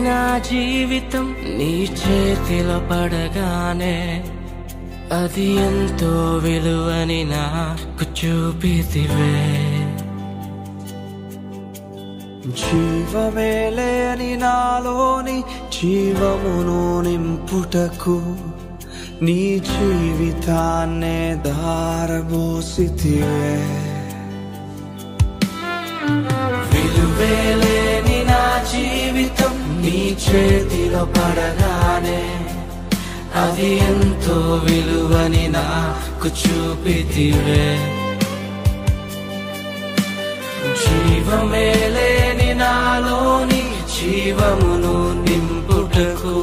నా జీవితం నీ చేతిలో పడగానే అది ఎంతో విలువని నాకు చూపితివే. జీవమే లేని నాలోని జీవమును నింపుటకు నీ జీవితాన్నే ధారబోసితివే. విలువే లేని నా జీవితం నీ చేతిలో పడగానే అది ఎంతో విలువని నాకు చూపితివే. జీవమే లేని నాలోని జీవమును నింపుటకు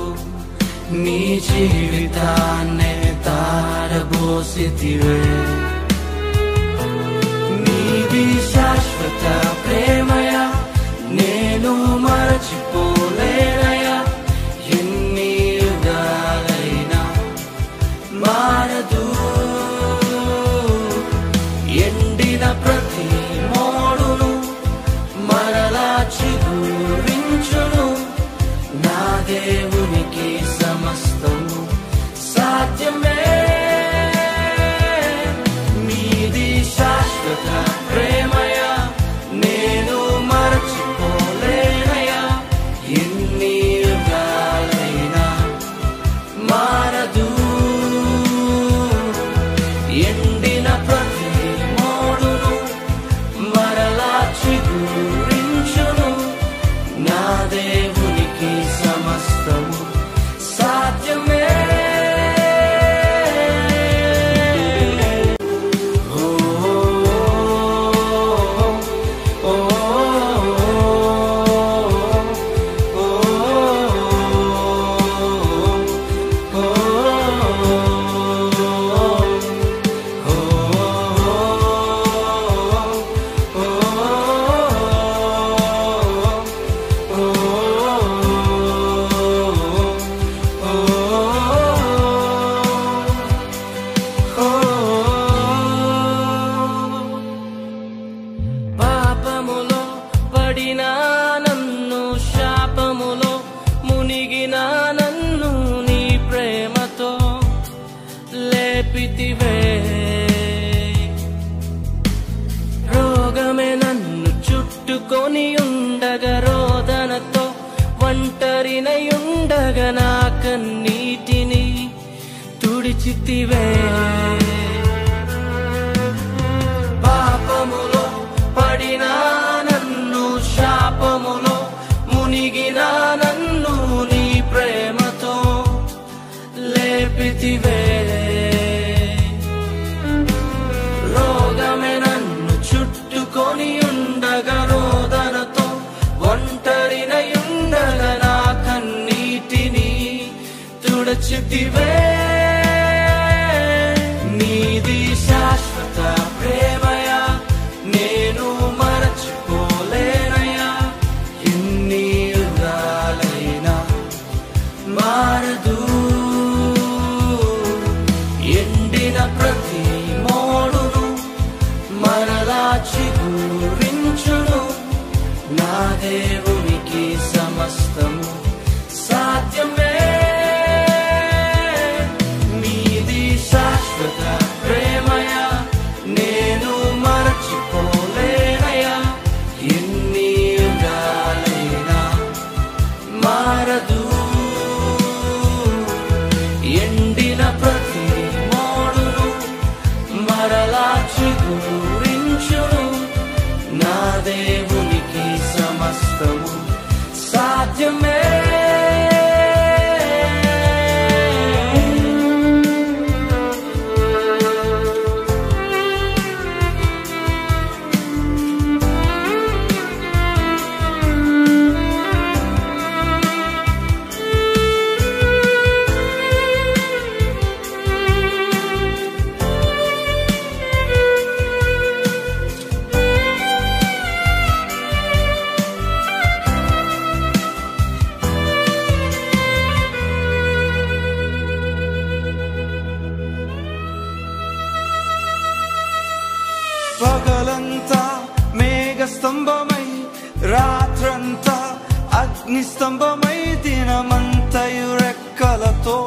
నీ జీవితాన్నే ధారబోసితివే. నీది శాశ్వత ప్రేమయా, నేను మరచిపోలేనయా. ఎన్ని యుగాలైనా మారదు. ఎండిన ప్రతి మోడును మరలా చిగురించును. నా దేవునికి సమస్తము సాధ్యమే. నీది శాశ్వత ప్రేమయా, నేను మరచిపోలేనయా. ఎన్ని యుగాలైనా మారదు. ఎండిన ప్రతి మోడును మరలా చిగురించును. నా దేవునికి సమస్తము సాధ్యమే. పాపములో పడిన నన్ను, శాపములో మునిగిన నన్ను నీ ప్రేమతో లేపితివే. రోగమే నన్ను చుట్టుకొని ఉండగా, రోదనతో ఒంటరినై ఉండగా నా కన్నీటిని తుడిచితివే. పాపములో పడిన నన్ను, శాపములో మునిగిన నన్ను నీ ప్రేమతో లేపితివే. రోగమే నన్ను చుట్టుకొని ఉండగా, రోదనతో ఒంటరినై ఉండగా నా కన్నీటిని తుడిచితివే. నీది శాశ్వత ప్రేమయా, నేను మరచిపోలేనయా. ఎన్ని యుగాలైనా మారదు. ఎండిన ప్రతి మోడును మరలా చిగురించును. నా దేవునికి సమస్తము సాధ్యమే. నీది శాశ్వత ప్రేమయా, నేను మరచిపోలేనయా. ఎన్ని యుగాలైనా మారదు. ఎండిన ప్రతి మోడును మరలా చిగురించును. నా దేవునికి సమస్తము సాధ్యమే. పగలంతా మేఘస్తంభమై, రాత్రంతా అగ్నిస్తంభమై దినమంతయు రెక్కలతో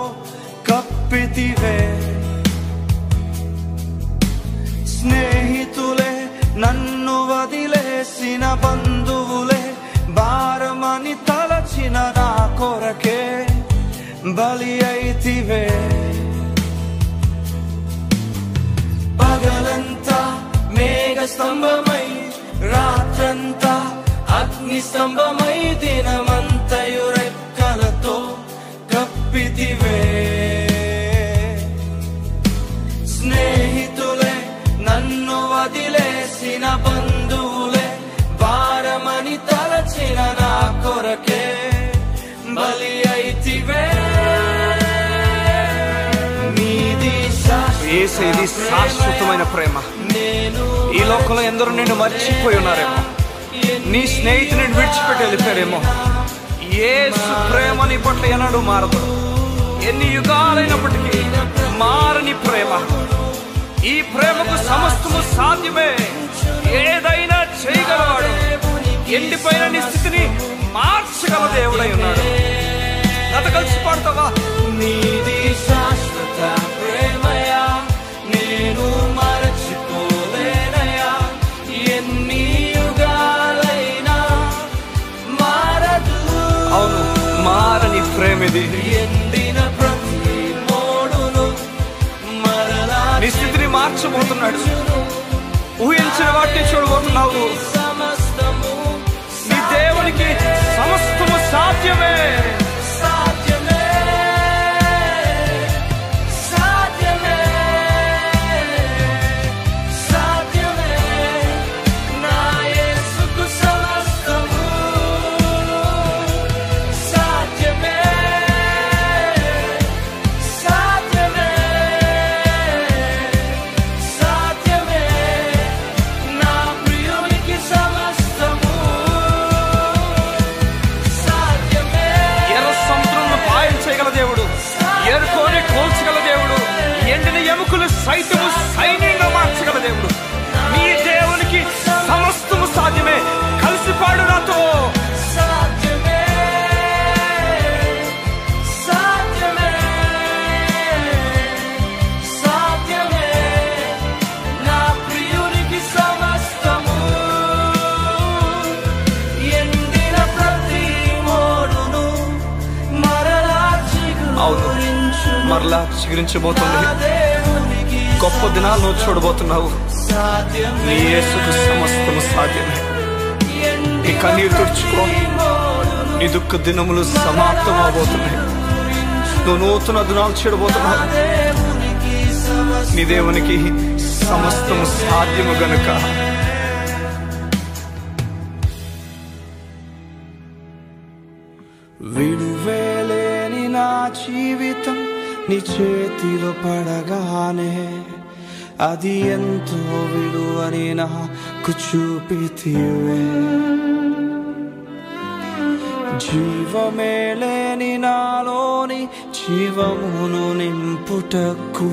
కప్పితివే. స్నేహితులే నన్ను వదిలేసిన బంధువులే భారమని తలచిన నా కొరకే బలి అయితివే. పగలంతా మేఘ స్తంభమై రాత్రంతా అగ్ని స్తంభమై దినమంతయు రెక్కలతో కప్పితివే. స్నేహితులే నన్ను వదిలేసిన బంధువులే భారమని తలచిన నా కొరకే బలి అయితివే. యేసయ్యది శాశ్వతమైన ప్రేమ. ఈ లోకంలో ఎందరో నిన్ను మర్చిపోయి ఉన్నారేమో, నీ స్నేహితుని విడిచిపెట్టి వెళ్ళిపోయారేమో. యేసు ప్రేమ నీ పట్ల ఎన్నడూ మారదు. ఎన్ని యుగాలైనప్పటికీ మారని ప్రేమ. ఈ ప్రేమకు సమస్తము సాధ్యమే. ఏదైనా చేయగలవాడు. ఎండిపోయిన నీ స్థితిని మార్చగల దేవుడై ఉన్నాడు. కథ కలిసి పాడతావా? నీది శాశ్వత ప్రేమయా, నేను మరచిపోలేనయా. ఎన్ని యుగాలైనా మారదు. అవును, మారని ప్రేమిది. ఎండిన ప్రతి మోడును మరలా నీ స్థితిని మార్చబోతున్నాడు. ఊహించిన వాటిని చూడబోతున్నావు. సమస్తము నీ దేవునికి సమస్తము సాధ్యమే. సాధ్యమే, సాధ్యమే, సాధ్యమే. నా యేసుకు సమస్తము సాధ్యమే, సాధ్యమే, సాధ్యమే. నా ప్రియునికి సమస్తము సాధ్యమే. ఎర్ర సముద్రంలో పాయం చేయగల దేవుడు, ఎరుకోని కోల్చగల దేవుడు, ఎండిన ఎముకలు సైతము సైన్యంగా మార్చగల దేవుడు. నీ దేవునికి సమస్తము సాధ్యమే. కలిసిపాడు నాతో. సాధ్యమే, సాధ్యమే, సాధ్యమే. నా ప్రియునికి సమస్తము. ఎండిన ప్రతి మోడును మరలా అవును, చిగురించు. మరలా చిగురించబోతుంది. నా దేవునికి గొప్ప దినాలు నువ్వు చూడబోతున్నావు. సాధ్యమే. నీ యేసుకు సమస్తము సాధ్యమే. నీ కన్నీరు తుడుచుకో. నీ దుఃఖ దినములు సమాప్తం అవబోతున్నాయి. నువ్వు నూతన దినాలు చూడబోతున్నావు. నీ దేవునికి సమస్తము సాధ్యము గనుక విడువేలేని నా జీవితం నీ చేతిలో పడగానే అది ఎంతో విలువని నాకు చూపితివే. జీవమే లేని నాలోని జీవమును నింపుటకు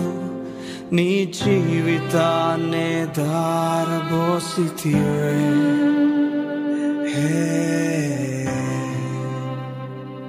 నీ జీవితాన్నే దారబోసితివే.